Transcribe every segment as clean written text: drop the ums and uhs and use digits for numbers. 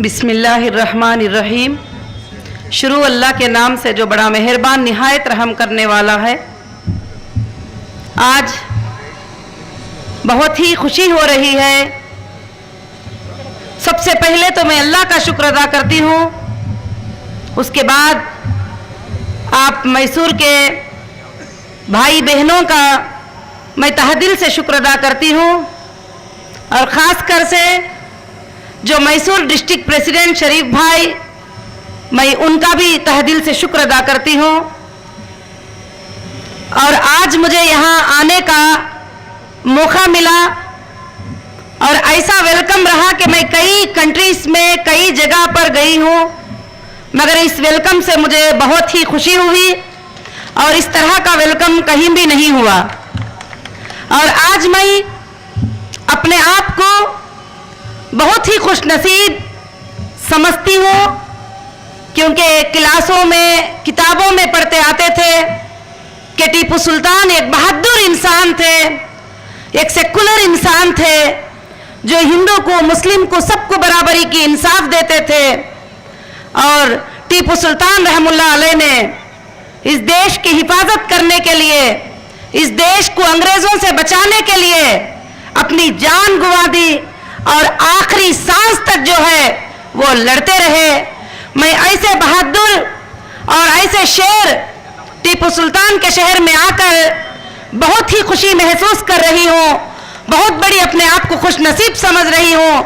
बिस्मिल्लाहिर्रहमानिर्रहीम। शुरू अल्लाह के नाम से जो बड़ा मेहरबान निहायत रहम करने वाला है। आज बहुत ही खुशी हो रही है। सबसे पहले तो मैं अल्लाह का शुक्र अदा करती हूँ, उसके बाद आप मैसूर के भाई बहनों का मैं तहदिल से शुक्र अदा करती हूँ, और ख़ास कर से जो मैसूर डिस्ट्रिक्ट प्रेसिडेंट शरीफ भाई, मैं उनका भी तहदिल से शुक्र अदा करती हूँ। और आज मुझे यहाँ आने का मौका मिला और ऐसा वेलकम रहा कि मैं कई कंट्रीज में कई जगह पर गई हूँ, मगर इस वेलकम से मुझे बहुत ही खुशी हुई और इस तरह का वेलकम कहीं भी नहीं हुआ। और आज मैं अपने आप को बहुत ही खुशनसीब समझती हूँ, क्योंकि क्लासों में किताबों में पढ़ते आते थे कि टीपू सुल्तान एक बहादुर इंसान थे, एक सेकुलर इंसान थे, जो हिंदू को मुस्लिम को सबको बराबरी की इंसाफ देते थे। और टीपू सुल्तान रहमुल्लाह अलैह ने इस देश की हिफाजत करने के लिए, इस देश को अंग्रेजों से बचाने के लिए अपनी जान गंवा दी और आखिरी सांस तक जो है वो लड़ते रहे। मैं ऐसे बहादुर और ऐसे शेर टीपू सुल्तान के शहर में आकर बहुत ही खुशी महसूस कर रही हूँ, बहुत बड़ी अपने आप को खुशनसीब समझ रही हूँ।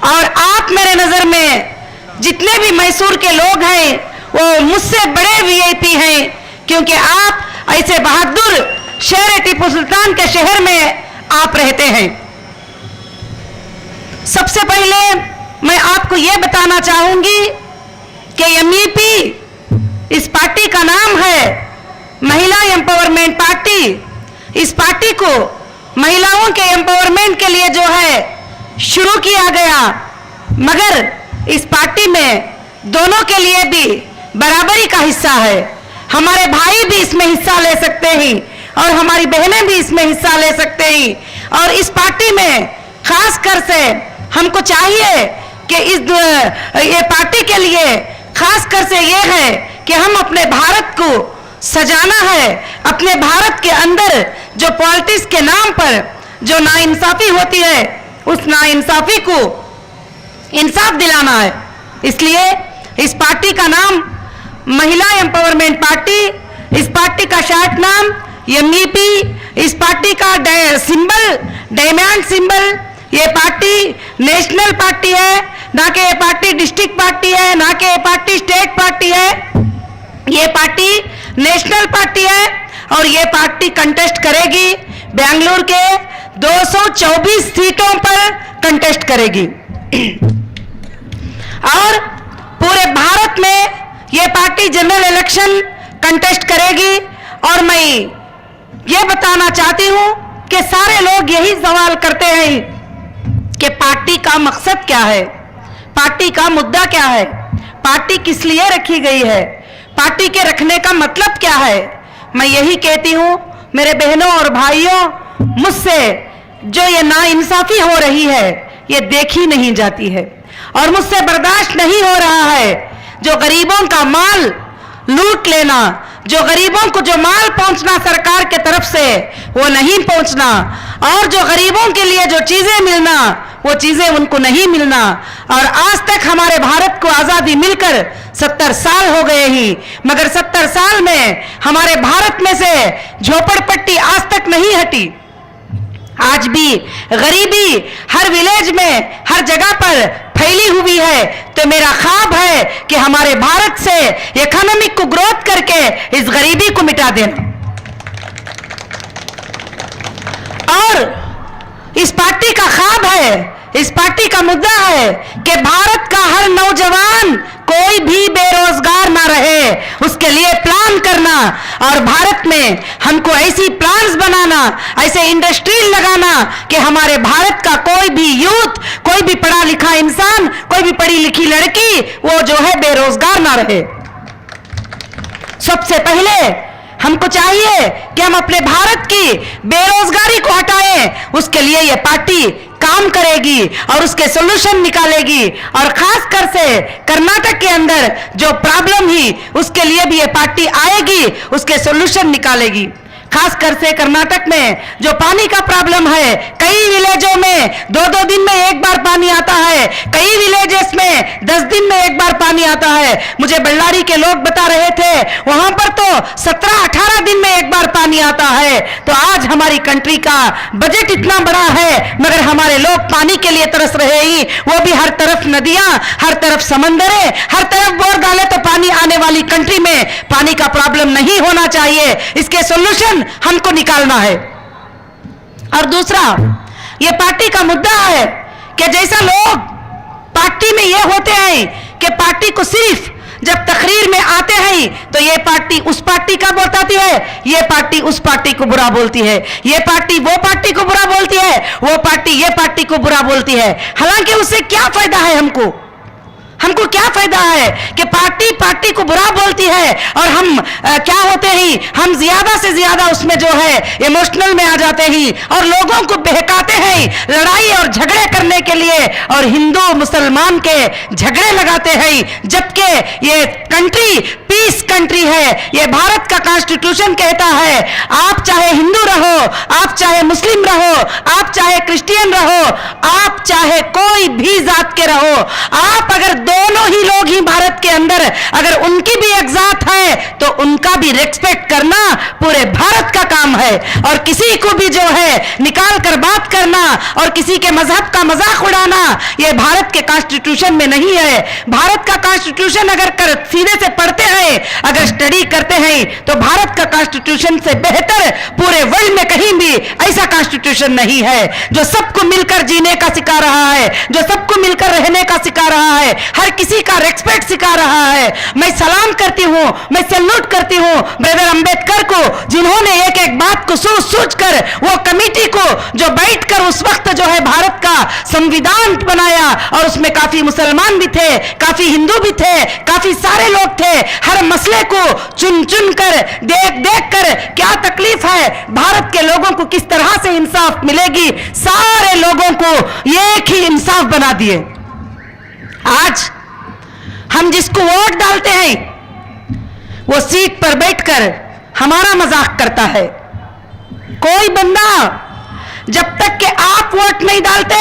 और आप मेरे नज़र में जितने भी मैसूर के लोग हैं वो मुझसे बड़े वीआईपी हैं, क्योंकि आप ऐसे बहादुर शेर टीपू सुल्तान के शहर में आप रहते हैं। सबसे पहले मैं आपको यह बताना चाहूंगी कि एमईपी इस पार्टी का नाम है महिला एम्पावरमेंट पार्टी। इस पार्टी को महिलाओं के एम्पावरमेंट के लिए जो है शुरू किया गया, मगर इस पार्टी में दोनों के लिए भी बराबरी का हिस्सा है। हमारे भाई भी इसमें हिस्सा ले सकते हैं और हमारी बहनें भी इसमें हिस्सा ले सकते हैं। और इस पार्टी में खास कर से हमको चाहिए कि ये पार्टी के लिए खास कर से ये है कि हम अपने भारत को सजाना है। अपने भारत के अंदर जो पॉलिटिक्स के नाम पर जो नाइंसाफी होती है, उस नाइंसाफी को इंसाफ दिलाना है। इसलिए इस पार्टी का नाम महिला एम्पावरमेंट पार्टी, इस पार्टी का शार्ट नाम एमईपी, इस पार्टी का सिंबल डायमंड सिंबल। ये पार्टी नेशनल पार्टी है, ना कि ये पार्टी डिस्ट्रिक्ट पार्टी है, ना कि ये पार्टी स्टेट पार्टी है। ये पार्टी नेशनल पार्टी है और ये पार्टी कंटेस्ट करेगी बेंगलुरु के 224 सीटों पर कंटेस्ट करेगी। और पूरे भारत में ये पार्टी जनरल इलेक्शन कंटेस्ट करेगी। और मैं ये बताना चाहती हूँ कि सारे लोग यही सवाल करते हैं कि पार्टी का मकसद क्या है, पार्टी का मुद्दा क्या है, पार्टी किस लिए रखी गई है, पार्टी के रखने का मतलब क्या है। मैं यही कहती हूँ मेरे बहनों और भाइयों, मुझसे जो ये नाइंसाफी हो रही है ये देखी नहीं जाती है और मुझसे बर्दाश्त नहीं हो रहा है। जो गरीबों का माल लूट लेना, जो गरीबों को जो माल पहुंचना सरकार के तरफ से वो नहीं पहुंचना, और जो गरीबों के लिए जो चीजें मिलना वो चीजें उनको नहीं मिलना। और आज तक हमारे भारत को आजादी मिलकर 70 साल हो गए ही, मगर 70 साल में हमारे भारत में से झोपड़पट्टी आज तक नहीं हटी। आज भी गरीबी हर विलेज में हर जगह पर फैली हुई है। तो मेरा ख्वाब है कि हमारे भारत से इकोनॉमिक को ग्रोथ करके इस गरीबी को मिटा देना। और इस पार्टी का ख्वाब है, इस पार्टी का मुद्दा है कि भारत का हर नौजवान कोई भी बेरोजगार ना रहे, उसके लिए प्लान करना। और भारत में हमको ऐसी प्लान्स बनाना, ऐसे इंडस्ट्री लगाना कि हमारे भारत का कोई भी यूथ, कोई भी पढ़ा लिखा इंसान, कोई भी पढ़ी लिखी लड़की वो जो है बेरोजगार ना रहे। सबसे पहले हमको चाहिए कि हम अपने भारत की बेरोजगारी को हटाएं। उसके लिए ये पार्टी काम करेगी और उसके सॉल्यूशन निकालेगी। और खासकर से कर्नाटक के अंदर जो प्रॉब्लम ही, उसके लिए भी ये पार्टी आएगी, उसके सॉल्यूशन निकालेगी। खासकर से कर्नाटक में जो पानी का प्रॉब्लम है, कई विलेजों में 2-2 दिन में एक बार पानी आता है, कई विलेजेस में 10 दिन में एक बार पानी आता है। मुझे बल्लारी के लोग बता रहे थे वहां पर तो 17-18 दिन में एक बार पानी आता है। तो आज हमारी कंट्री का बजट इतना बड़ा है, मगर हमारे लोग पानी के लिए तरस रहे ही, वो भी हर तरफ नदियां, हर तरफ समंदरें, हर तरफ बोर डाले तो पानी आने वाली कंट्री में पानी का प्रॉब्लम नहीं होना चाहिए। इसके सॉल्यूशन हमको निकालना है। और दूसरा, ये पार्टी का मुद्दा है कि जैसा लोग पार्टी में ये होते हैं कि पार्टी को सिर्फ जब तकरीर में आते हैं तो ये पार्टी उस पार्टी का बताती है, ये पार्टी उस पार्टी को बुरा बोलती है, ये पार्टी वो पार्टी को बुरा बोलती है, वो पार्टी ये पार्टी को बुरा बोलती है। हालांकि उससे क्या फायदा है हमको क्या फायदा है कि पार्टी पार्टी को बुरा बोलती है और हम क्या होते हैं, हम ज्यादा से ज्यादा उसमें जो है इमोशनल में आ जाते हैं और लोगों को बहकाते हैं लड़ाई और झगड़े करने के लिए और हिंदू मुसलमान के झगड़े लगाते हैं। जबकि ये कंट्री पीस कंट्री है। ये भारत का कॉन्स्टिट्यूशन कहता है आप चाहे हिंदू रहो, आप चाहे मुस्लिम रहो, आप चाहे क्रिश्चियन रहो, आप चाहे कोई भी जात के रहो, आप अगर दोनों ही लोग ही भारत के अंदर अगर उनकी भी एक जात है तो उनका भी रेस्पेक्ट करना पूरे भारत का काम है। और किसी को भी जो है निकाल कर बात करना और किसी के मजहब का मजाक उड़ाना यह भारत के कॉन्स्टिट्यूशन में नहीं है। भारत का कॉन्स्टिट्यूशन अगर सीधे से पढ़ते हैं, अगर स्टडी करते हैं तो भारत का कॉन्स्टिट्यूशन से बेहतर पूरे वर्ल्ड में कहीं भी ऐसा कॉन्स्टिट्यूशन नहीं है जो सबको मिलकर जीने का सिखा रहा है, जो सबको मिलकर रहने का सिखा रहा है, हर किसी का रेस्पेक्ट सिखा रहा है। मैं सलाम करती हूं, मैं सैल्यूट करती हूं ब्रदर अंबेडकर को, जिन्होंने एक एक बात को सोच कर वो कमेटी को जो बैठकर उस वक्त जो है भारत का संविधान बनाया और उसमें काफी मुसलमान भी थे, काफी हिंदू भी थे, काफी सारे लोग थे। हर मसले को चुन चुन कर देख कर क्या तकलीफ है, भारत के लोगों को किस तरह से इंसाफ मिलेगी, सारे लोगों को एक ही इंसाफ बना दिए। आज हम जिसको वोट डालते हैं वो सीट पर बैठकर हमारा मजाक करता है। कोई बंदा जब तक कि आप वोट नहीं डालते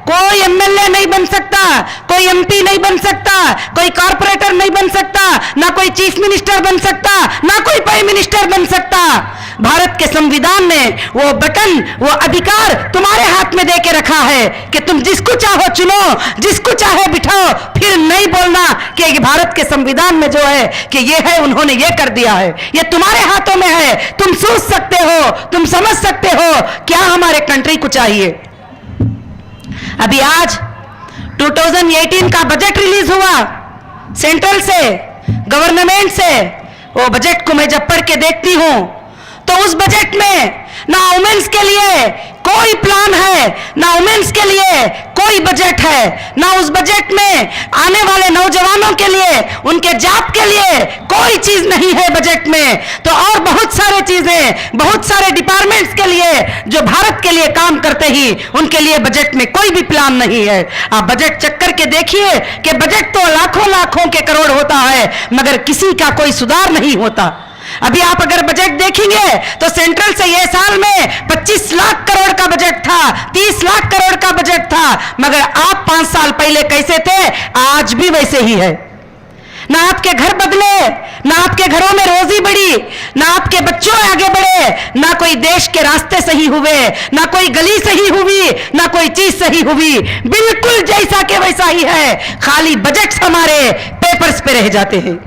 कोई एमएलए नहीं बन सकता, कोई एमपी नहीं बन सकता, कोई कॉर्पोरेटर नहीं बन सकता, ना कोई चीफ मिनिस्टर बन सकता, ना कोई प्राइम मिनिस्टर बन सकता। भारत के संविधान ने वो बटन, वो अधिकार तुम्हारे हाथ में दे के रखा है कि तुम जिसको चाहो चुनो, जिसको चाहे बिठाओ। फिर नहीं बोलना कि भारत के संविधान में जो है कि ये है, उन्होंने ये कर दिया है। ये तुम्हारे हाथों में है, तुम सोच सकते हो, तुम समझ सकते हो क्या हमारे कंट्री को चाहिए। अभी आज 2018 का बजट रिलीज हुआ सेंट्रल से, गवर्नमेंट से। वो बजट को मैं जब पढ़ के देखती हूं तो उस बजट में ना वुमेन्स के लिए कोई प्लान है, ना वुमेन्स के लिए कोई बजट है, ना उस बजट में आने वाले नौजवानों के लिए, उनके जॉब के लिए कोई चीज नहीं है बजट में। तो और बहुत सारे चीजें, बहुत सारे डिपार्टमेंट्स के लिए जो भारत के लिए काम करते ही उनके लिए बजट में कोई भी प्लान नहीं है। आप बजट चेक करके देखिए कि बजट तो लाखों लाखों के करोड़ होता है मगर किसी का कोई सुधार नहीं होता। अभी आप अगर बजट देखेंगे तो सेंट्रल से ये साल में 25 लाख करोड़ का बजट था, 30 लाख करोड़ का बजट था, मगर आप 5 साल पहले कैसे थे आज भी वैसे ही है। ना आपके घर बदले, ना आपके घरों में रोजी बढ़ी, ना आपके बच्चों आगे बढ़े, ना कोई देश के रास्ते सही हुए, ना कोई गली सही हुई, ना कोई चीज सही हुई। बिल्कुल जैसा के वैसा ही है, खाली बजट हमारे पेपर्स पे रह जाते हैं।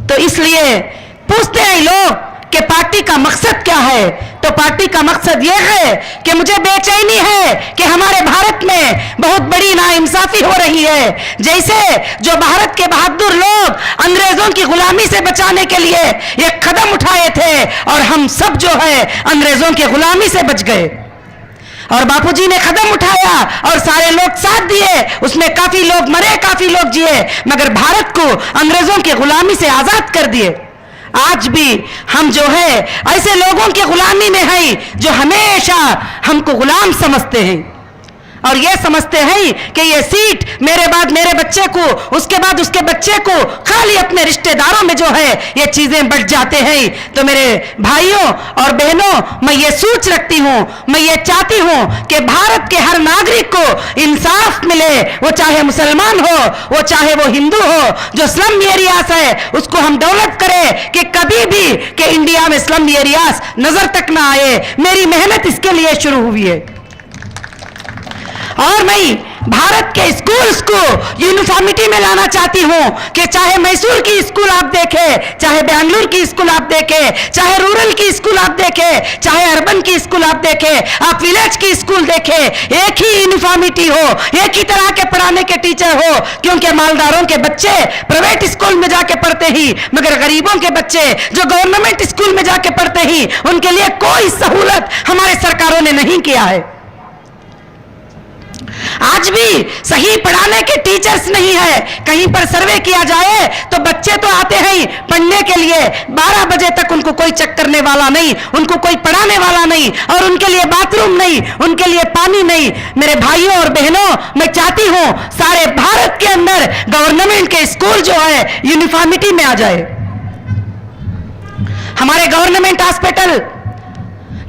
तो इसलिए पूछते हैं लोग कि पार्टी का मकसद क्या है, तो पार्टी का मकसद यह है कि मुझे बेचैनी है कि हमारे भारत में बहुत बड़ी नाइंसाफी हो रही है। जैसे जो भारत के बहादुर लोग अंग्रेजों की गुलामी से बचाने के लिए एक कदम उठाए थे और हम सब जो है अंग्रेजों की गुलामी से बच गए और बापूजी ने कदम उठाया और सारे लोग साथ दिए, उसमें काफी लोग मरे, काफी लोग जिए, मगर भारत को अंग्रेजों की गुलामी से आजाद कर दिए। आज भी हम जो है ऐसे लोगों की गुलामी में हैं जो हमेशा हमको गुलाम समझते हैं और ये समझते हैं कि ये सीट मेरे बाद मेरे बच्चे को, उसके बाद उसके बच्चे को, खाली अपने रिश्तेदारों में जो है ये चीजें बढ़ जाते हैं। तो मेरे भाइयों और बहनों, मैं ये सोच रखती हूं, मैं ये चाहती हूं कि भारत के हर नागरिक को इंसाफ मिले, वो चाहे मुसलमान हो, वो चाहे वो हिंदू हो। जो स्लम एरियाज है उसको हम डेवलप करें कि कभी भी कि इंडिया में स्लम एरियाज नजर तक ना आए। मेरी मेहनत इसके लिए शुरू हुई है और मैं भारत के स्कूल्स को यूनिफॉर्मिटी में लाना चाहती हूं कि चाहे मैसूर की स्कूल आप देखें, चाहे बेंगलुरु की स्कूल आप देखें, चाहे रूरल की स्कूल आप देखें, चाहे अर्बन की स्कूल आप देखें, आप विलेज की स्कूल देखें, एक ही यूनिफॉर्मिटी हो, एक ही तरह के पढ़ाने के टीचर हो। क्योंकि मालदारों के बच्चे प्राइवेट स्कूल में जाके पढ़ते ही, मगर गरीबों के बच्चे जो गवर्नमेंट स्कूल में जाके पढ़ते ही, उनके लिए कोई सहूलत हमारे सरकारों ने नहीं किया है। आज भी सही पढ़ाने के टीचर्स नहीं है। कहीं पर सर्वे किया जाए तो बच्चे तो आते हैं पढ़ने के लिए, 12 बजे तक उनको कोई चेक करने वाला नहीं, उनको कोई पढ़ाने वाला नहीं, और उनके लिए बाथरूम नहीं, उनके लिए पानी नहीं। मेरे भाइयों और बहनों, मैं चाहती हूं सारे भारत के अंदर गवर्नमेंट के स्कूल जो है यूनिफॉर्मिटी में आ जाए। हमारे गवर्नमेंट हॉस्पिटल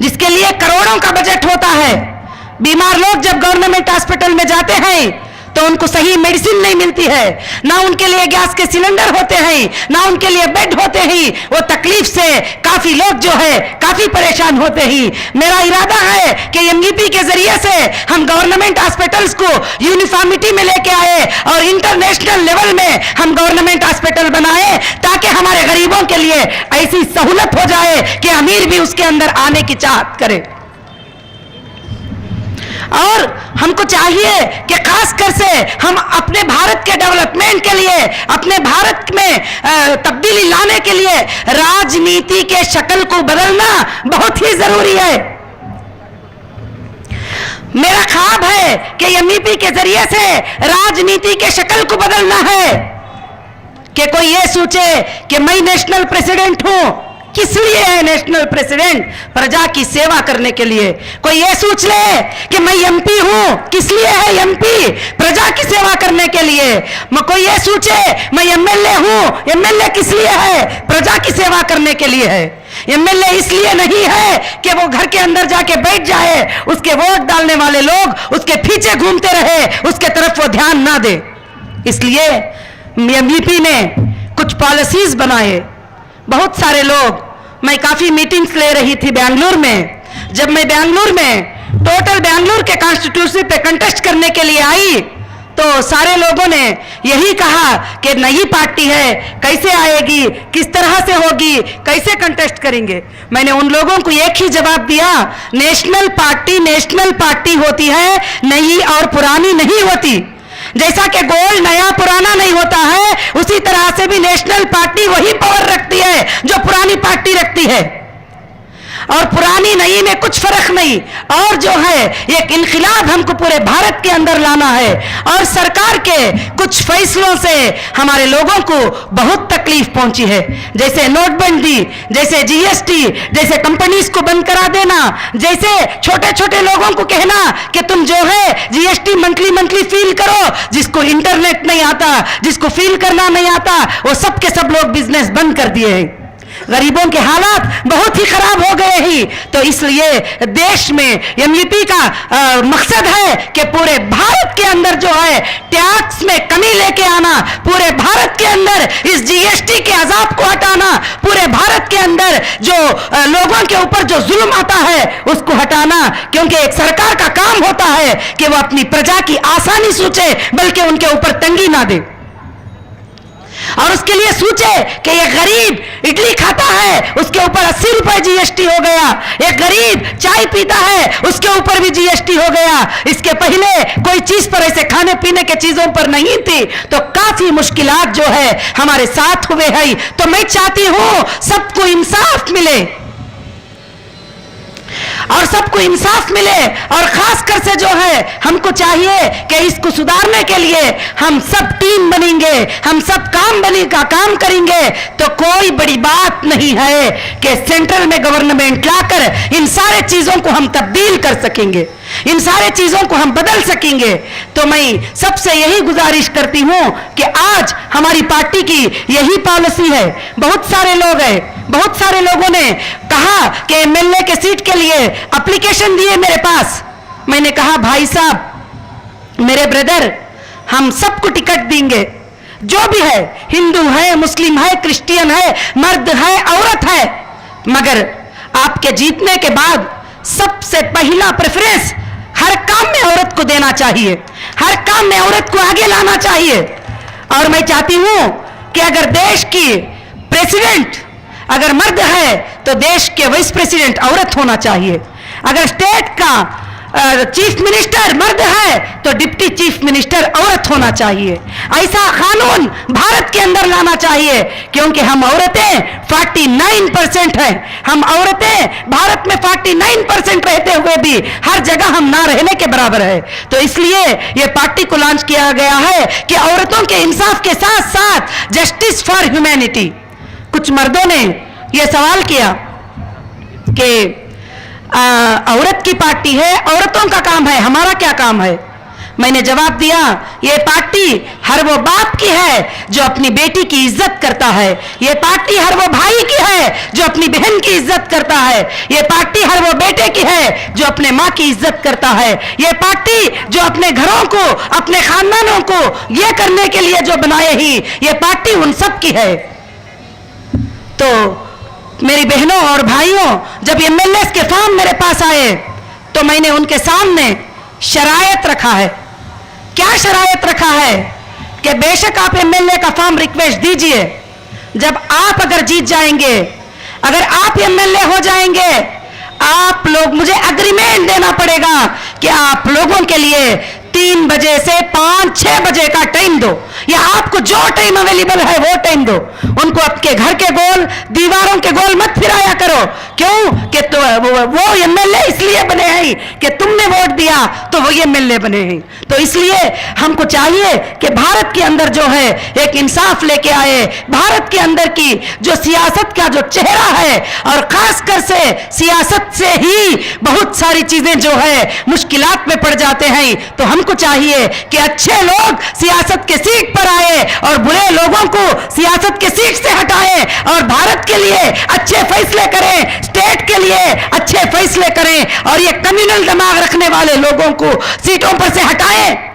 जिसके लिए करोड़ों का बजट होता है, बीमार लोग जब गवर्नमेंट हॉस्पिटल में जाते हैं तो उनको सही मेडिसिन नहीं मिलती है, ना उनके लिए गैस के सिलेंडर होते हैं, ना उनके लिए बेड होते हैं। वो तकलीफ से काफी लोग जो है काफी परेशान होते हैं। मेरा इरादा है कि एमईपी के जरिए से हम गवर्नमेंट हॉस्पिटल्स को यूनिफॉर्मिटी में लेके आए और इंटरनेशनल लेवल में हम गवर्नमेंट हॉस्पिटल बनाए, ताकि हमारे गरीबों के लिए ऐसी सहूलत हो जाए कि अमीर भी उसके अंदर आने की चाहत करे। और हमको चाहिए कि खासकर से हम अपने भारत के डेवलपमेंट के लिए, अपने भारत में तब्दीली लाने के लिए राजनीति के शक्ल को बदलना बहुत ही जरूरी है। मेरा ख्वाब है कि एमईपी के जरिए से राजनीति के शक्ल को बदलना है कि कोई ये सोचे कि मैं नेशनल प्रेसिडेंट हूं। किस लिए है नेशनल प्रेसिडेंट? प्रजा की सेवा करने के लिए। कोई ये सोच ले कि मैं एमपी हूं, किस लिए है एमपी? प्रजा की सेवा करने के लिए। कोई ये सोचे मैं एमएलए हूं, एमएलए किस लिए है? प्रजा की सेवा करने के लिए है। एमएलए इसलिए नहीं है कि वो घर के अंदर जाके बैठ जाए, उसके वोट डालने वाले लोग उसके पीछे घूमते रहे, उसके तरफ वो ध्यान ना दे। इसलिए एमईपी ने कुछ पॉलिसीज बनाए। बहुत सारे लोग, मैं काफी मीटिंग्स ले रही थी बेंगलुरु में। जब मैं बेंगलुरु में टोटल बेंगलुरु के कॉन्स्टिट्यूंसी पे कंटेस्ट करने के लिए आई तो सारे लोगों ने यही कहा कि नई पार्टी है, कैसे आएगी, किस तरह से होगी, कैसे कंटेस्ट करेंगे। मैंने उन लोगों को एक ही जवाब दिया, नेशनल पार्टी होती है, नई और पुरानी नहीं होती। जैसा कि गोल्ड नया पुराना नहीं होता है, उसी तरह से भी नेशनल पार्टी वही पावर रखती है जो पुरानी पार्टी रखती है, और पुरानी नई में कुछ फर्क नहीं। और जो है एक इनकलाब हमको पूरे भारत के अंदर लाना है, और सरकार के कुछ फैसलों से हमारे लोगों को बहुत तकलीफ पहुंची है, जैसे नोटबंदी, जैसे जीएसटी, जैसे कंपनीज को बंद करा देना, जैसे छोटे छोटे लोगों को कहना कि तुम जो है जीएसटी मंथली फील करो। जिसको इंटरनेट नहीं आता, जिसको फील करना नहीं आता, वो सब के सब लोग बिजनेस बंद कर दिए हैं। गरीबों के हालात बहुत ही खराब हो गए ही। तो इसलिए देश में एमईपी का मकसद है कि पूरे भारत के अंदर जो है टैक्स में कमी लेके आना, पूरे भारत के अंदर इस जीएसटी के अजाब को हटाना, पूरे भारत के अंदर जो लोगों के ऊपर जो जुल्म आता है उसको हटाना। क्योंकि एक सरकार का काम होता है कि वो अपनी प्रजा की आसानी सोचे, बल्कि उनके ऊपर तंगी ना दे। और उसके लिए सोचे कि एक गरीब इडली खाता है, उसके ऊपर 80 रुपए जीएसटी हो गया। एक गरीब चाय पीता है, उसके ऊपर भी जीएसटी हो गया। इसके पहले कोई चीज पर, ऐसे खाने पीने के चीजों पर नहीं थी। तो काफी मुश्किलात जो है हमारे साथ हुए हैं। तो मैं चाहती हूं सबको इंसाफ मिले, और सबको इंसाफ मिले, और खासकर से जो है हमको चाहिए कि इसको सुधारने के लिए हम सब टीम बनेंगे, हम सब काम करेंगे। तो कोई बड़ी बात नहीं है कि सेंट्रल में गवर्नमेंट लाकर इन सारे चीजों को हम तब्दील कर सकेंगे, इन सारे चीजों को हम बदल सकेंगे। तो मैं सबसे यही गुजारिश करती हूं कि आज हमारी पार्टी की यही पॉलिसी है। बहुत सारे लोग हैं, बहुत सारे लोगों ने कहा कि एमएलए के सीट के लिए एप्लीकेशन दिए मेरे पास। मैंने कहा भाई साहब, मेरे ब्रदर, हम सबको टिकट देंगे, जो भी है, हिंदू है, मुस्लिम है, क्रिश्चियन है, मर्द है, औरत है, मगर आपके जीतने के बाद सबसे पहला प्रेफरेंस हर काम में औरत को देना चाहिए, हर काम में औरत को आगे लाना चाहिए। और मैं चाहती हूं कि अगर देश की प्रेसिडेंट अगर मर्द है तो देश के वाइस प्रेसिडेंट औरत होना चाहिए। अगर स्टेट का चीफ मिनिस्टर मर्द है तो डिप्टी चीफ मिनिस्टर औरत होना चाहिए। ऐसा कानून भारत के अंदर लाना चाहिए, क्योंकि हम औरतें 49% हैं। हम औरतें भारत में 49% रहते हुए भी हर जगह हम ना रहने के बराबर है। तो इसलिए यह पार्टी को लॉन्च किया गया है कि औरतों के इंसाफ के साथ साथ जस्टिस फॉर ह्यूमैनिटी। कुछ मर्दों ने यह सवाल किया कि औरत की पार्टी है, औरतों का काम है, हमारा क्या काम है? मैंने जवाब दिया, ये पार्टी हर वो बाप की है जो अपनी बेटी की इज्जत करता है, ये पार्टी हर वो भाई की है जो अपनी बहन की इज्जत करता है, ये पार्टी हर वो बेटे की है जो अपने माँ की इज्जत करता है, ये पार्टी जो अपने घरों को, अपने खानदानों को ये करने के लिए जो बनाए ही, ये पार्टी उन सब की है। तो मेरी बहनों और भाइयों, जब एमएलए के फॉर्म मेरे पास आए तो मैंने उनके सामने शरायत रखा है। क्या शरायत रखा है कि बेशक आप एमएलए का फॉर्म रिक्वेस्ट दीजिए, जब आप अगर जीत जाएंगे, अगर आप एमएलए हो जाएंगे, आप लोग मुझे एग्रीमेंट देना पड़ेगा कि आप लोगों के लिए 3 बजे से 5-6 बजे का टाइम दो, या आपको जो टाइम अवेलेबल है वो टाइम दो। उनको आपके घर के गोल, दीवारों के गोल मत फिराया करो। क्यों? कि तो वो एमएलए इसलिए बने हैं कि तुमने वोट दिया तो वो एमएलए बने हैं। तो इसलिए हमको चाहिए कि भारत के अंदर जो है एक इंसाफ लेके आए, भारत के अंदर की जो सियासत का जो चेहरा है, और खासकर से सियासत से ही बहुत सारी चीजें जो है मुश्किलात में पड़ जाते हैं। तो हमको चाहिए कि अच्छे लोग सियासत के सीट पर आए और बुरे लोगों को सियासत के सीट से हटाएं, और भारत के लिए अच्छे फैसले करें, स्टेट के लिए अच्छे फैसले करें, और ये कम्युनल दिमाग रखने वाले लोगों को सीटों पर से हटाएं।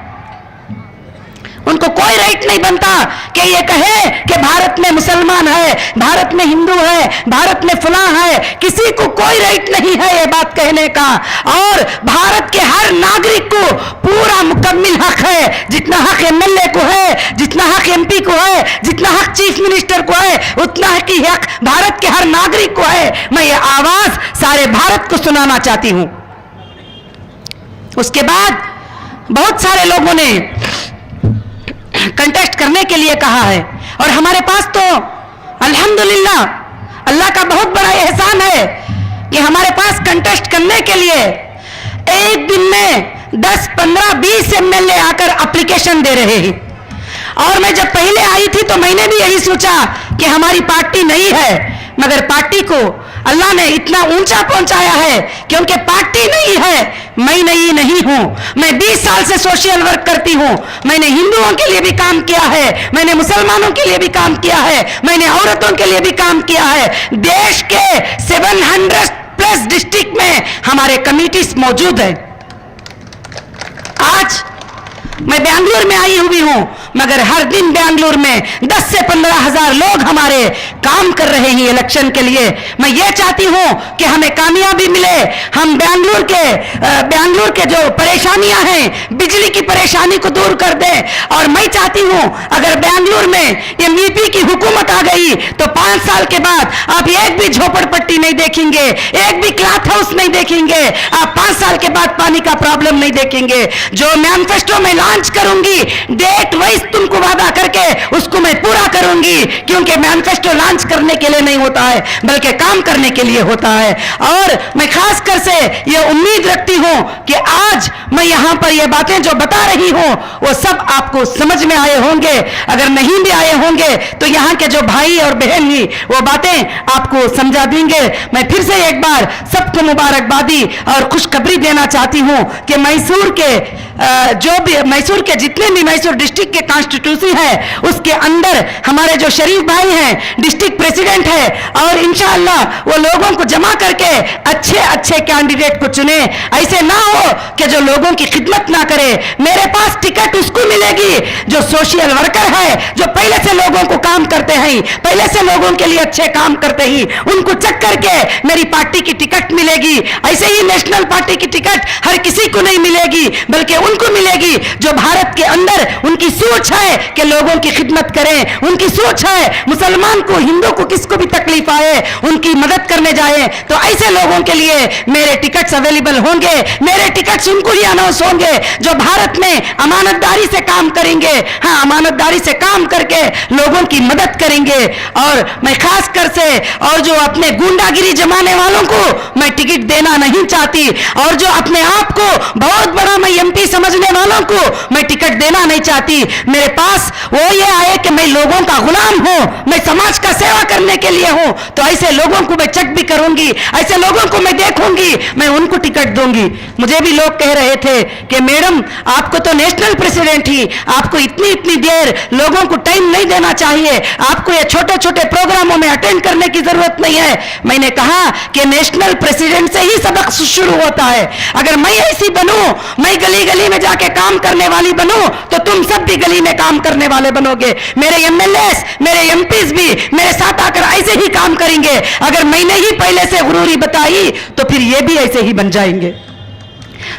उनको कोई राइट नहीं बनता कि ये कहे कि भारत में मुसलमान है, भारत में हिंदू है, भारत में फलां है। किसी को कोई राइट नहीं है ये बात कहने का। और भारत के हर नागरिक को पूरा मुकम्मल हक है। जितना हक एमएलए को है, जितना हक एमपी को है, जितना हक चीफ मिनिस्टर को है, उतना ही हक भारत के हर नागरिक को है। मैं ये आवाज सारे भारत को सुनाना चाहती हूं। उसके बाद बहुत सारे लोगों ने कंटेस्ट करने के लिए कहा है, और हमारे पास तो अल्हम्दुलिल्लाह अल्लाह का बहुत बड़ा एहसान है कि हमारे पास कंटेस्ट करने के लिए एक दिन में 10, 15, 20 एमएलए आकर एप्लीकेशन दे रहे हैं। और मैं जब पहले आई थी तो मैंने भी यही सोचा कि हमारी पार्टी नहीं है, मगर पार्टी को अल्लाह ने इतना ऊंचा पहुंचाया है, क्योंकि पार्टी नहीं है, मैं नहीं हूं। मैं 20 साल से सोशल वर्क करती हूं। मैंने हिंदुओं के लिए भी काम किया है, मैंने मुसलमानों के लिए भी काम किया है, मैंने औरतों के लिए भी काम किया है। देश के 700+ डिस्ट्रिक्ट में हमारे कमिटीज मौजूद है। आज मैं बेंगलुरु में आई हुई हूं, मगर हर दिन बेंगलुरु में 10 से 15 हजार लोग हमारे काम कर रहे हैं इलेक्शन के लिए। मैं ये चाहती हूं कि हमें कामयाबी मिले। हम बेंगलुरु के जो परेशानियां हैं, बिजली की परेशानी को दूर कर दें। और मैं चाहती हूं अगर बेंगलुरु में एमईपी की हुकूमत आ गई तो 5 साल के बाद आप एक भी झोपड़पट्टी नहीं देखेंगे, एक भी क्लॉथ हाउस नहीं देखेंगे, आप 5 साल के बाद पानी का प्रॉब्लम नहीं देखेंगे। जो मैनिफेस्टो में लॉन्च करूंगी, डेट वाइज तुमको वादा करके उसको मैं पूरा करूंगी, क्योंकि मैनिफेस्टो लॉन्च करने के लिए नहीं होता है बल्कि काम करने के लिए होता है। और मैं खासकर से ये उम्मीद रखती हूं कि आज मैं यहां पर ये बातें जो बता रही हूं वो सब आपको समझ में आए होंगे। अगर नहीं भी आए होंगे तो यहां के जो भाई और बहन ही वो बातें आपको समझा देंगे। मैं फिर से एक बार सबको मुबारकबादी और खुशखबरी देना चाहती हूं कि मैसूर के मैसूर के जितने भी मैसूर डिस्ट्रिक्ट के कॉन्स्टिट्यूंसी है उसके अंदर हमारे जो शरीफ भाई हैं डिस्ट्रिक्ट प्रेसिडेंट है, और इंशाअल्लाह वो लोगों को जमा करके अच्छे अच्छे कैंडिडेट को चुने। ऐसे ना हो कि जो लोगों की खिदमत ना करे। मेरे पास टिकट उसको मिलेगी जो सोशल वर्कर है, जो पहले से लोगों को काम करते हैं, पहले से लोगों के लिए अच्छे काम करते ही उनको चेक करके मेरी पार्टी की टिकट मिलेगी। ऐसे ही नेशनल पार्टी की टिकट हर किसी को नहीं मिलेगी बल्कि उनको मिलेगी जो भारत के अंदर उनकी सोच है कि लोगों की खिदमत करें, उनकी सोच है मुसलमान को हिंदू को किसको भी तकलीफ आए उनकी मदद करने जाए, तो ऐसे लोगों के लिए मेरे टिकट्स अवेलेबल होंगे। मेरे टिकट्स उनको ही अनाउंस होंगे जो भारत में अमानतदारी से काम करेंगे, हाँ अमानतदारी से काम करके लोगों की मदद करेंगे। और मैं खास कर से और जो अपने गुंडागिरी जमाने वालों को मैं टिकट देना नहीं चाहती, और जो अपने आप को बहुत बड़ा मैं एमपी समझने वालों को मैं टिकट देना नहीं चाहती। मेरे पास वो ये आए कि मैं लोगों का गुलाम हूं, मैं समाज का सेवा करने के लिए हूं, तो ऐसे लोगों को मैं चेक भी करूंगी, ऐसे लोगों को मैं देखूंगी, मैं उनको टिकट दूंगी। मुझे भी लोग कह रहे थे कि मैडम आपको तो नेशनल प्रेसिडेंट ही, आपको इतनी इतनी देर लोगों को टाइम नहीं देना चाहिए, आपको ये छोटे छोटे प्रोग्रामों में अटेंड करने की जरूरत नहीं है। मैंने कहा कि नेशनल प्रेसिडेंट से ही सबक शुरू होता है। अगर मैं ऐसी बनूं, मैं गली गली में जाके काम करने वाली बनूं, तो तुम सब भी गली में काम करने वाले बनोगे। मेरे एमएलएस, मेरे एमपीज भी मेरे साथ आकर ऐसे ही काम करेंगे। अगर मैंने ही पहले से गुरूरी बताई तो फिर ये भी ऐसे ही बन जाएंगे।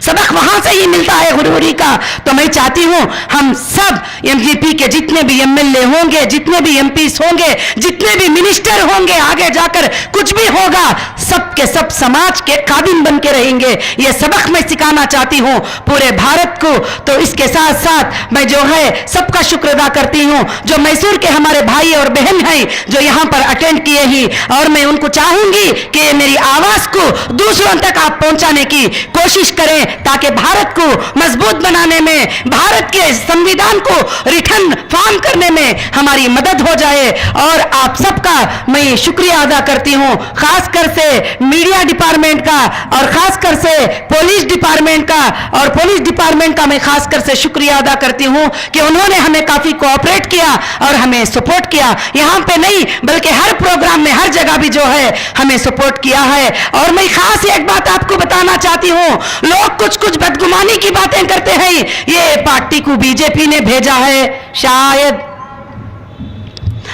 सबक वहां से ही मिलता है गुरूरी का। तो मैं चाहती हूं हम सब एमजीपी के जितने भी एमएलए होंगे, जितने भी एमपीस होंगे, जितने भी मिनिस्टर होंगे, आगे जाकर कुछ भी होगा, सब के सब समाज के काबिल बन के रहेंगे। ये सबक मैं सिखाना चाहती हूं पूरे भारत को। तो इसके साथ साथ मैं जो है सबका शुक्र अदा करती हूं जो मैसूर के हमारे भाई और बहन हैं जो यहां पर अटेंड किए ही, और मैं उनको चाहूंगी कि मेरी आवाज को दूसरों तक आप पहुंचाने की कोशिश करें ताकि भारत को मजबूत बनाने में, भारत के संविधान को रिटर्न फॉर्म करने में हमारी मदद हो जाए। और आप सबका मैं शुक्रिया अदा करती हूं, खासकर से मीडिया डिपार्टमेंट का और खासकर से पुलिस डिपार्टमेंट का, और पुलिस डिपार्टमेंट का मैं खासकर से शुक्रिया अदा करती हूं कि उन्होंने हमें काफी कोऑपरेट किया और हमें सपोर्ट किया। यहां पे नहीं बल्कि हर प्रोग्राम में, हर जगह भी जो है हमें सपोर्ट किया है। और मैं खास एक बात आपको बताना चाहती हूं, लोग कुछ कुछ बदगुमानी की बातें करते हैं, ये पार्टी को बीजेपी ने भेजा है, शायद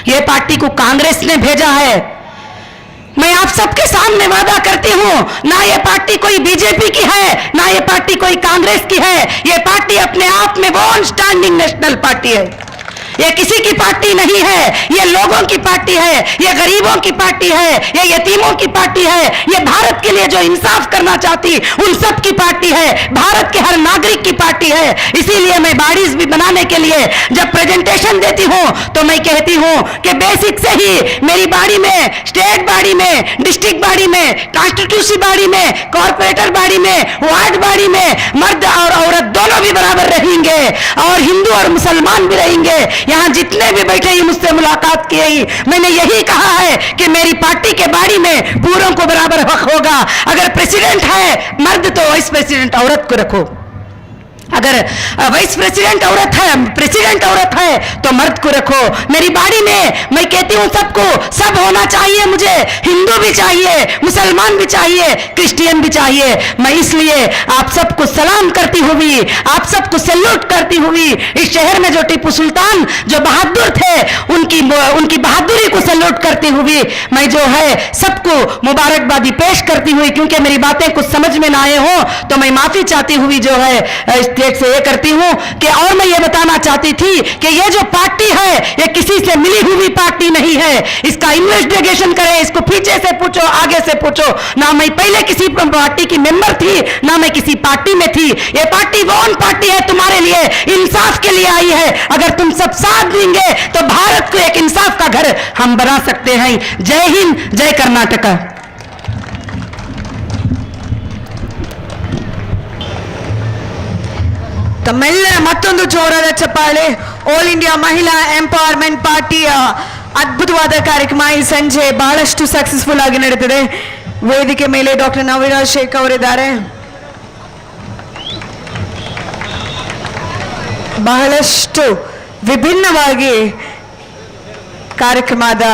ये पार्टी को कांग्रेस ने भेजा है। मैं आप सबके सामने वादा करती हूं, ना ये पार्टी कोई बीजेपी की है, ना ये पार्टी कोई कांग्रेस की है। ये पार्टी अपने आप में बोर्न स्टैंडिंग नेशनल पार्टी है। ये किसी की पार्टी नहीं है, ये लोगों की पार्टी है, ये गरीबों की पार्टी है, ये यतीमों की पार्टी है, ये भारत के लिए जो इंसाफ करना चाहती उन सब की पार्टी है, भारत के हर नागरिक की पार्टी है। इसीलिए मैं बॉडीज भी बनाने के लिए जब प्रेजेंटेशन देती हूं तो मैं कहती हूं कि बेसिक से ही मेरी बॉडी में, स्टेट बॉडी में, डिस्ट्रिक्ट बॉडी में, कॉन्स्टिट्यूंसी बॉडी में, कॉर्पोरेटर बॉडी में, वार्ड बॉडी में मर्द और औरत दोनों भी बराबर रहेंगे और हिंदू और मुसलमान भी रहेंगे। यहां जितने भी बैठे ही मुझसे मुलाकात की ही मैंने यही कहा है कि मेरी पार्टी के बाड़ी में पूरों को बराबर हक होगा। अगर प्रेसिडेंट है मर्द तो वाइस प्रेसिडेंट औरत को रखो, अगर वाइस प्रेसिडेंट औरत है, प्रेसिडेंट औरत है तो मर्द को रखो। मेरी बाड़ी में मैं कहती हूं सबको सब होना चाहिए, मुझे हिंदू भी चाहिए, मुसलमान भी चाहिए, क्रिश्चियन भी चाहिए। मैं इसलिए आप सबको सलाम करती हुई, आप सबको सैल्यूट करती हुई, इस शहर में जो टीपू सुल्तान जो बहादुर थे उनकी बहादुरी को सैल्यूट करती हुई मैं जो है सबको मुबारकबादी पेश करती हुई, क्योंकि मेरी बातें कुछ समझ में ना आए हो तो मैं माफी चाहती हुई जो है प्रत्येक से ये करती हूँ कि और मैं ये बताना चाहती थी कि ये जो पार्टी है ये किसी से मिली हुई पार्टी नहीं है। इसका इन्वेस्टिगेशन करें, इसको पीछे से पूछो, आगे से पूछो। ना मैं पहले किसी पार्टी की मेंबर थी, ना मैं किसी पार्टी में थी। ये पार्टी वन पार्टी है, तुम्हारे लिए इंसाफ के लिए आई है। अगर तुम सब साथ देंगे तो भारत को एक इंसाफ का घर हम बना सकते हैं। जय हिंद, जय कर्नाटका। ತಮ್ಮೆಲ್ಲರ ಮತ್ತೊಂದು ಜೋರಾದ ಚಪ್ಪಾಳೆ. ಆಲ್ ಇಂಡಿಯಾ ಮಹಿಳಾ ಎಂಪವರ್ಮೆಂಟ್ ಪಾರ್ಟಿಯ ಅದ್ಭುತವಾದ ಕಾರ್ಯಕ್ರಮ ಈ ಸಂಜೆ ಬಹಳಷ್ಟು ಸಕ್ಸಸ್ಫುಲ್ ಆಗಿ ನಡೀತಿದೆ. ವೇದಿಕೆ ಮೇಲೆ ಡಾಕ್ಟರ್ ನವೀರಾಜ್ ಶೇಖ್ ಅವರಿದ್ದಾರೆ. ಬಹಳಷ್ಟು ವಿಭಿನ್ನವಾಗಿ ಕಾರ್ಯಕ್ರಮದ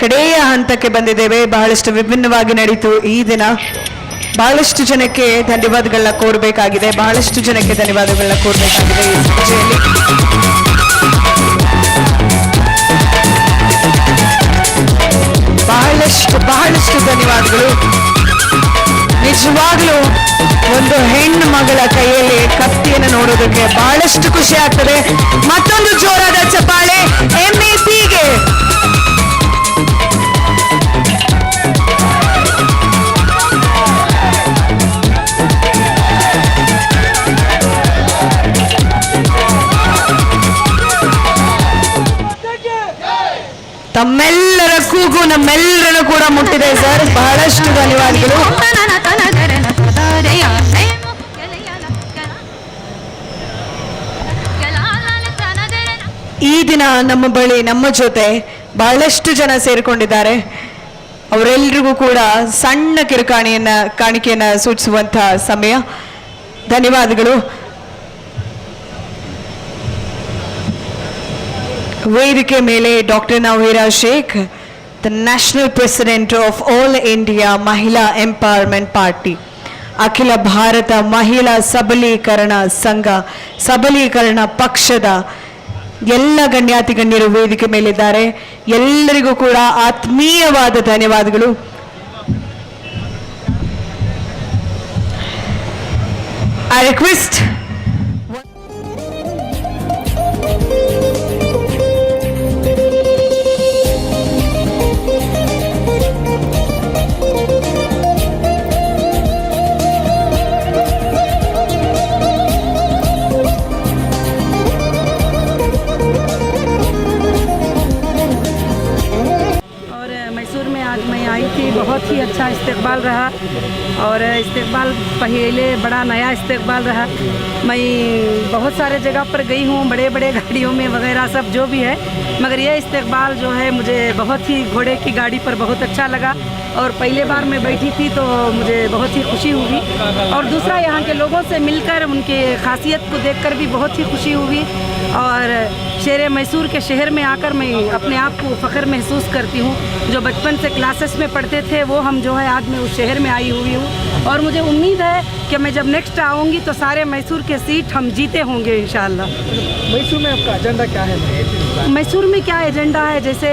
ಕಡೆಯ ಹಂತಕ್ಕೆ ಬಂದಿದ್ದೇವೆ. ಬಹಳಷ್ಟು ವಿಭಿನ್ನವಾಗಿ ನಡೀತು ಈ ದಿನ. ಬಹಳಷ್ಟು ಜನಕ್ಕೆ ಧನ್ಯವಾದಗಳನ್ನ ಕೋರಬೇಕಾಗಿದೆ. ಬಹಳಷ್ಟು ಜನಕ್ಕೆ ಧನ್ಯವಾದಗಳನ್ನ ಕೋರಬೇಕಾಗಿದೆ ಈ ಸಂಜೆಯಲ್ಲಿ. ಬಹಳಷ್ಟು ಧನ್ಯವಾದಗಳು. ನಿಜವಾಗ್ಲೂ ಒಂದು ಹೆಣ್ಣು ಮಗಳ ಕೈಯಲ್ಲಿ ಕತ್ತಿಯನ್ನು ನೋಡೋದಕ್ಕೆ ಬಹಳಷ್ಟು ಖುಷಿ ಆಗ್ತದೆ. ಮತ್ತೊಂದು ಜೋರಾದ ಚಪ್ಪಾಳೆ MAPಗೆ. ತಮ್ಮೆಲ್ಲರ ಕೂಗು ನಮ್ಮೆಲ್ಲರನ್ನು ಕೂಡ ಮುಟ್ಟಿದೆ ಸರ್. ಬಹಳಷ್ಟು ಧನ್ಯವಾದಗಳು. ಈ ದಿನ ನಮ್ಮ ಬಳಿ ನಮ್ಮ ಜೊತೆ ಬಹಳಷ್ಟು ಜನ ಸೇರಿಕೊಂಡಿದ್ದಾರೆ. ಅವರೆಲ್ಲರಿಗೂ ಕೂಡ ಸಣ್ಣ ಕಾಣಿಕೆಯನ್ನ ಸೂಚಿಸುವಂತಹ ಸಮಯ. ಧನ್ಯವಾದಗಳು. ವೇದಿಕೆ ಮೇಲೆ doctor Nowhera Shaikh, the national president of all India Mahila empowerment party, Akhil Bharat ಮಹಿಳಾ ಸಬಲೀಕರಣ ಸಂಘ, ಸಬಲೀಕರಣ ಪಕ್ಷದ ಎಲ್ಲ ಗಣ್ಯಾತಿ ಗಣ್ಯರು ವೇದಿಕೆ ಮೇಲಿದ್ದಾರೆ. ಎಲ್ಲರಿಗೂ ಕೂಡ ಆತ್ಮೀಯವಾದ ಧನ್ಯವಾದಗಳು. ಐ ರಿಕ್ವೆಸ್ಟ್ बहुत ही अच्छा इस्तकबाल रहा और इस्तकबाल पहले बड़ा नया इस्तकबाल रहा। मैं बहुत सारे जगह पर गई हूँ, बड़े बड़े गाड़ियों में वगैरह सब जो भी है, मगर ये इस्तकबाल जो है मुझे बहुत ही घोड़े की गाड़ी पर बहुत अच्छा लगा। और पहले बार मैं बैठी थी तो मुझे बहुत ही खुशी हुई और दूसरा यहाँ के लोगों से मिलकर उनके खासियत को देखकर भी बहुत ही खुशी हुई। और शेर मैसूर के शहर में आकर मैं अपने आप को फ़ख्र महसूस करती हूँ। जो बचपन से क्लासेस में पढ़ते थे वो हम जो है आज मैं उस शहर में आई हुई हूँ और मुझे उम्मीद है कि मैं जब नेक्स्ट आऊँगी तो सारे मैसूर के सीट हम जीते होंगे इंशाअल्लाह। मैसूर में आपका एजेंडा क्या है? मैसूर में क्या एजेंडा है, जैसे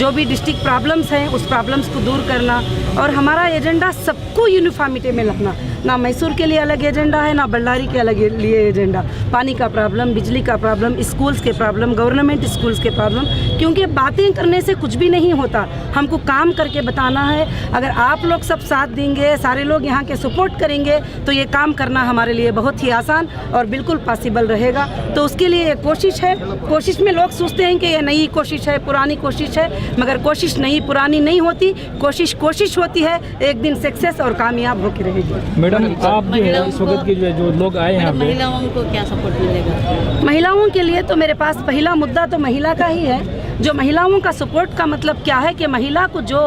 जो भी डिस्ट्रिक्ट प्रॉब्लम्स हैं उस प्रॉब्लम्स को दूर करना और हमारा एजेंडा सबको यूनिफॉर्मिटी में रखना। ना मैसूर के लिए अलग एजेंडा है, ना बल्लारी के अलग लिए एजेंडा। पानी का प्रॉब्लम, बिजली का प्रॉब्लम, स्कूल्स के प्रॉब्लम, गवर्नमेंट स्कूल्स के प्रॉब्लम, क्योंकि बातें करने से कुछ भी नहीं होता, हमको काम करके बताना है। अगर आप लोग सब साथ देंगे, सारे लोग यहाँ के सपोर्ट करेंगे तो ये काम करना हमारे लिए बहुत ही आसान और बिल्कुल पॉसिबल रहेगा। तो उसके लिए ये कोशिश है। कोशिश में लोग सोचते हैं कि ये नई कोशिश है, पुरानी कोशिश है, मगर कोशिश नई पुरानी नहीं होती, कोशिश होती है, एक दिन सक्सेस और कामयाब होकर रहेगी। मैडम आप जो है इस वक्त के जो लोग आए हैं महिलाओं को क्या सपोर्ट मिलेगा? महिलाओं के लिए तो मेरे पास पहला मुद्दा तो महिला का ही है। जो महिलाओं का सपोर्ट का मतलब क्या है कि महिला को जो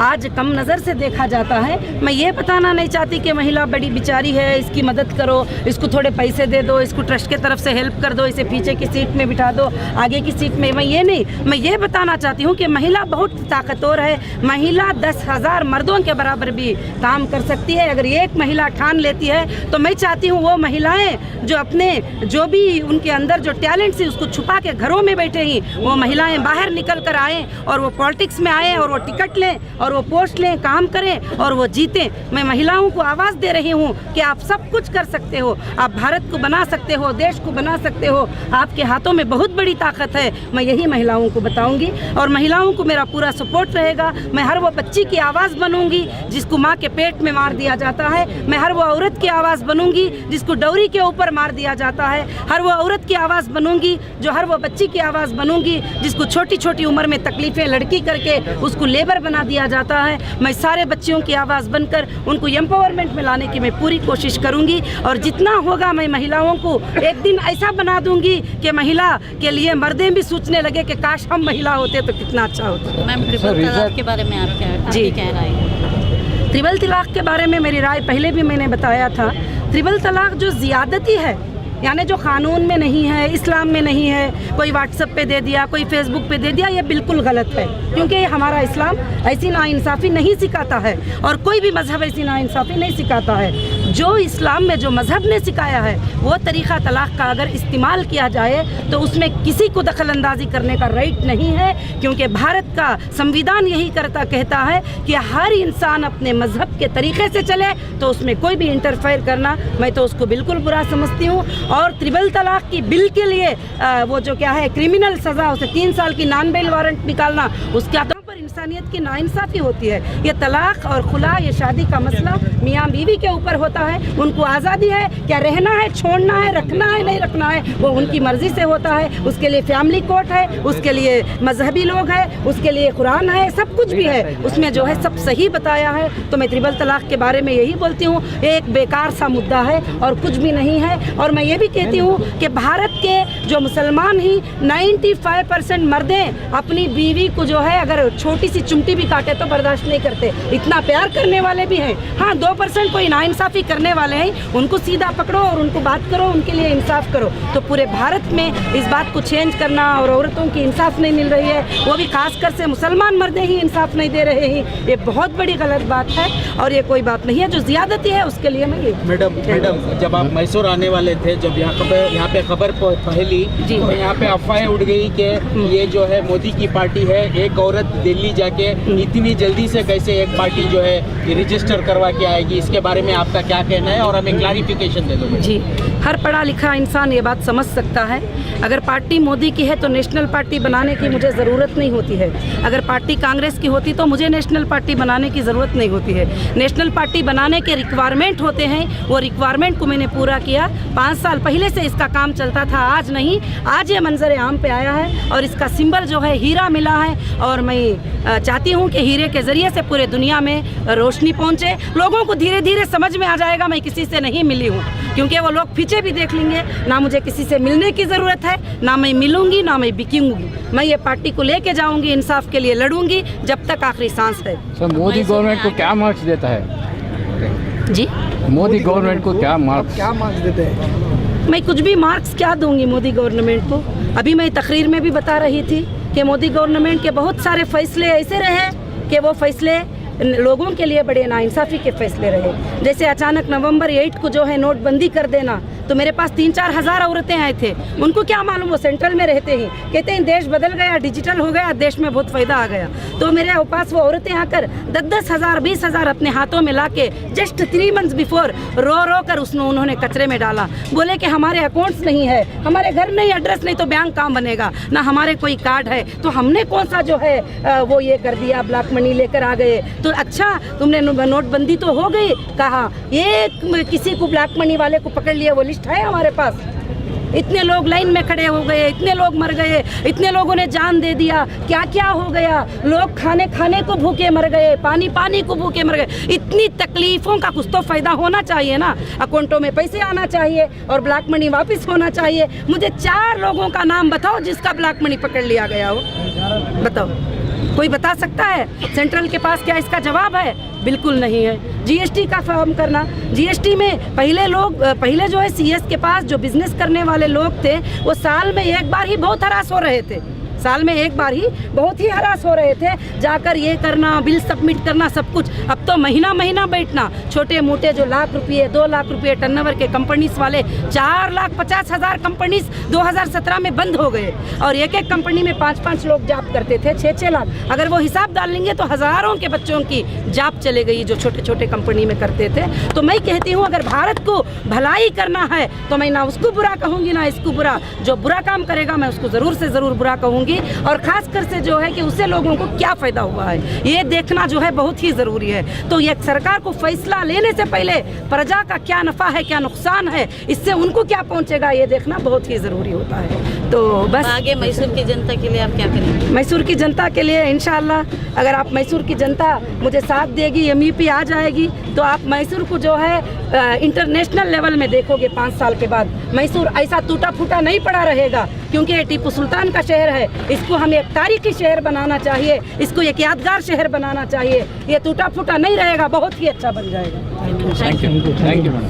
आज कम नज़र से देखा जाता है, मैं ये बताना नहीं चाहती कि महिला बड़ी बेचारी है, इसकी मदद करो, इसको थोड़े पैसे दे दो, इसको ट्रस्ट के तरफ से हेल्प कर दो, इसे पीछे की सीट में बिठा दो, आगे की सीट में, मैं ये नहीं, मैं ये बताना चाहती हूँ कि महिला बहुत ताकतवर है। महिला 10,000 मर्दों के बराबर भी काम कर सकती है। अगर एक महिला ठान लेती है, तो मैं चाहती हूँ वो महिलाएं जो अपने जो भी उनके अंदर जो टैलेंट है उसको छुपा के घरों में बैठे ही, वो महिलाएं बाहर निकल कर आएँ और वो पॉलिटिक्स में आएँ और वो टिकट लें और वो पोस्ट लें, काम करें और वो जीतें। मैं महिलाओं को आवाज़ दे रही हूँ कि आप सब कुछ कर सकते हो, आप भारत को बना सकते हो, देश को बना सकते हो, आपके हाथों में बहुत बड़ी ताकत है। मैं यही महिलाओं को बताऊंगी और महिलाओं को मेरा पूरा सपोर्ट रहेगा। मैं हर वो बच्ची की आवाज़ बनूंगी जिसको माँ के पेट में मार दिया जाता है, मैं हर वो औरत की आवाज़ बनूंगी जिसको डौरी के ऊपर मार दिया जाता है, हर वो औरत की आवाज़ बनूंगी जो हर वो बच्ची की आवाज़ बनूंगी जिसको छोटी छोटी उम्र में तकलीफ़ें लड़की करके उसको लेबर बना दिया जाता है। मैं सारे बच्चियों की आवाज़ बनकर उनको एम्पावरमेंट में लाने की मैं पूरी कोशिश करूंगी और जितना होगा मैं महिलाओं को एक दिन ऐसा बना दूंगी कि महिला के लिए मर्दें भी सोचने लगे कि काश हम महिला होते तो कितना अच्छा होता। मैम ट्रिपल तलाक के बारे में आप क्या राय है? ट्रिपल तलाक के बारे में मेरी राय पहले भी मैंने बताया था। ट्रिपल तलाक जो ज़्यादती है, यानी जो कानून में नहीं है, इस्लाम में नहीं है, कोई व्हाट्सएप पे दे दिया, कोई फेसबुक पे दे दिया, ये बिल्कुल गलत है, क्योंकि हमारा इस्लाम ऐसी नाइंसाफ़ी नहीं सिखाता है और कोई भी मज़हब ऐसी नाइंसाफ़ी नहीं सिखाता है। जो इस्लाम में जो मज़हब ने सिखाया है वो तरीक़ा तलाक़ का अगर इस्तेमाल किया जाए तो उसमें किसी को दखल अंदाज़ी करने का राइट नहीं है, क्योंकि भारत का संविधान यही कहता है कि हर इंसान अपने मज़हब के तरीक़े से चले, तो उसमें कोई भी इंटरफेयर करना मैं तो उसको बिल्कुल बुरा समझती हूँ। और ट्रिपल तलाक की बिल के लिए वो जो क्या है क्रिमिनल सज़ा, उसे 3 साल की नॉन बेल वारंट निकालना, उसके आधार पर इंसानियत की नाइंसाफ़ी होती है। ये तलाक और खुला, ये शादी का मसला मियाँ बीवी के ऊपर होता है। उनको आज़ादी है, क्या रहना है, छोड़ना है, रखना है, नहीं रखना है, वो उनकी मर्ज़ी से होता है। उसके लिए फैमिली कोर्ट है, उसके लिए मजहबी लोग हैं, उसके लिए कुरान है, सब कुछ भी है, उसमें जो है सब सही बताया है। तो मैं ट्रिपल तलाक के बारे में यही बोलती हूँ, एक बेकार सा मुद्दा है और कुछ भी नहीं है। और मैं ये भी कहती हूँ कि भारत के जो मुसलमान ही 95% मर्दें अपनी बीवी को जो है अगर छोटी सी चिमटी भी काटे तो बर्दाश्त नहीं करते, इतना प्यार करने वाले भी हैं। हाँ, 2% कोई नाइंसाफ़ी करने वाले हैं, उनको सीधा पकड़ो और उनको बात करो, उनके लिए इंसाफ करो। तो पूरे भारत में इस बात को चेंज करना, और औरतों की इंसाफ नहीं मिल रही है, वो भी खासकर से मुसलमान मर्दे ही इंसाफ नहीं दे रहे हैं, ये बहुत बड़ी गलत बात है और ये कोई बात नहीं है। जो ज़्यादती है उसके लिए मैं ये मैडम जब आप मैसूर आने वाले थे, जब यहाँ पे खबर फैली तो यहाँ पे अफवाहें उड़ गई कि ये जो है मोदी की पार्टी है, एक औरत दिल्ली जाके इतनी जल्दी से कैसे एक पार्टी जो है रजिस्टर करवा के आएगी, इसके बारे में आपका क्या कहना है और हमें क्लैरिफिकेशन दे दो। जी, हर पढ़ा लिखा इंसान ये बात समझ सकता है, अगर पार्टी मोदी की है तो नेशनल पार्टी बनाने की मुझे ज़रूरत नहीं होती है। अगर पार्टी कांग्रेस की होती तो मुझे नेशनल पार्टी बनाने की ज़रूरत नहीं होती है। नेशनल पार्टी बनाने के रिक्वायरमेंट होते हैं, वो रिक्वायरमेंट को मैंने पूरा किया। 5 साल पहले से इसका काम चलता था, आज नहीं, आज ये मंजर आम पे आया है और इसका सिंबल जो है हीरा मिला है। और मैं चाहती हूँ कि हीरे के ज़रिए से पूरे दुनिया में रोशनी पहुँचे, लोगों को धीरे धीरे समझ में आ जाएगा मैं किसी से नहीं मिली हूँ, क्योंकि वो लोग पीछे भी देख लेंगे, ना मुझे किसी से मिलने की ज़रूरत है, ना मैं मिलूंगी, ना मैं बिकूंगी। मैं ये पार्टी को लेके जाऊंगी, इंसाफ के लिए लड़ूंगी जब तक आखिरी सांस है। सर, मोदी गवर्नमेंट को क्या मार्क्स देता है? जी, मोदी गवर्नमेंट को क्या मार्क्स देते हैं? मैं कुछ भी मार्क्स क्या दूंगी मोदी गवर्नमेंट को। अभी मैं तकरीर में भी बता रही थी कि मोदी गवर्नमेंट के बहुत सारे फैसले ऐसे रहे कि वो फैसले लोगों के लिए बड़े नाइंसाफ़ी के फैसले रहे। जैसे अचानक नवंबर 8 को जो है नोटबंदी कर देना, तो मेरे पास 3-4 हज़ार औरतें आए थे, उनको क्या मालूम, वो सेंट्रल में रहते हैं, कहते हैं देश बदल गया, डिजिटल हो गया, देश में बहुत फ़ायदा आ गया। तो मेरे पास वो औरतें आकर 10-10 हज़ार 20 हज़ार अपने हाथों में लाके जस्ट 3 मंथ्स बिफोर रो कर उन्होंने कचरे में डाला। बोले कि हमारे अकाउंट्स नहीं है, हमारे घर नहीं, एड्रेस नहीं, तो बैंक काम बनेगा, ना हमारे कोई कार्ड है, तो हमने कौन सा जो है वो ये कर दिया, ब्लैक मनी लेकर आ गए। तो अच्छा, तुमने नोटबंदी तो हो गई, कहा ये किसी को ब्लैक मनी वाले को पकड़ लिया, वो लिस्ट है हमारे पास। इतने लोग लाइन में खड़े हो गए, इतने लोग मर गए, इतने लोगों ने जान दे दिया, क्या क्या हो गया, लोग खाने को भूखे मर गए, पानी को भूखे मर गए। इतनी तकलीफ़ों का कुछ तो फ़ायदा होना चाहिए ना, अकाउंटों में पैसे आना चाहिए और ब्लैक मनी वापस होना चाहिए। मुझे 4 लोगों का नाम बताओ जिसका ब्लैक मनी पकड़ लिया गया हो, बताओ, कोई बता सकता है? सेंट्रल के पास क्या इसका जवाब है? बिल्कुल नहीं है। जीएसटी का फॉर्म करना, जीएसटी में पहले जो है सीएस के पास जो बिजनेस करने वाले लोग थे, वो साल में एक बार ही बहुत हरास हो रहे थे, साल में एक बार ही बहुत ही हरास हो रहे थे, जाकर ये करना, बिल सबमिट करना, सब कुछ। अब तो महीना महीना बैठना। छोटे मोटे जो लाख रुपये 2 लाख रुपये टर्नओवर के कंपनीज वाले 4,50,000 कंपनीज 2017 में बंद हो गए और एक एक कंपनी में 5-5 लोग जॉब करते थे, 6-6 लाख। अगर वो हिसाब डाल लेंगे तो हज़ारों के बच्चों की जॉब चले गई जो छोटे छोटे कंपनी में करते थे। तो मैं कहती हूँ अगर भारत को भलाई करना है तो मैं ना उसको बुरा कहूँगी ना इसको बुरा। जो बुरा काम करेगा मैं उसको ज़रूर से ज़रूर बुरा कहूँगी, और ख़ासकर से जो है कि उससे लोगों को क्या फ़ायदा हुआ है ये देखना जो है बहुत ही ज़रूरी है। तो ये सरकार को फैसला लेने से पहले प्रजा का क्या नफ़ा है क्या नुकसान है, इससे उनको क्या पहुँचेगा ये देखना बहुत ही ज़रूरी होता है। तो बस आगे मैसूर की जनता के लिए आप क्या करेंगे? मैसूर की जनता के लिए इंशाअल्लाह अगर आप मैसूर की जनता मुझे साथ देगी, एमईपी आ जाएगी तो आप मैसूर को जो है इंटरनेशनल लेवल में देखोगे 5 साल के बाद। मैसूर ऐसा टूटा फूटा नहीं पड़ा रहेगा, क्योंकि ये टीपू सुल्तान का शहर है। इसको हमें एक तारीखी शहर बनाना चाहिए, इसको एक यादगार शहर बनाना चाहिए। ये टूटा फूटा नहीं रहेगा, बहुत ही अच्छा बन जाएगा। Thank you madam.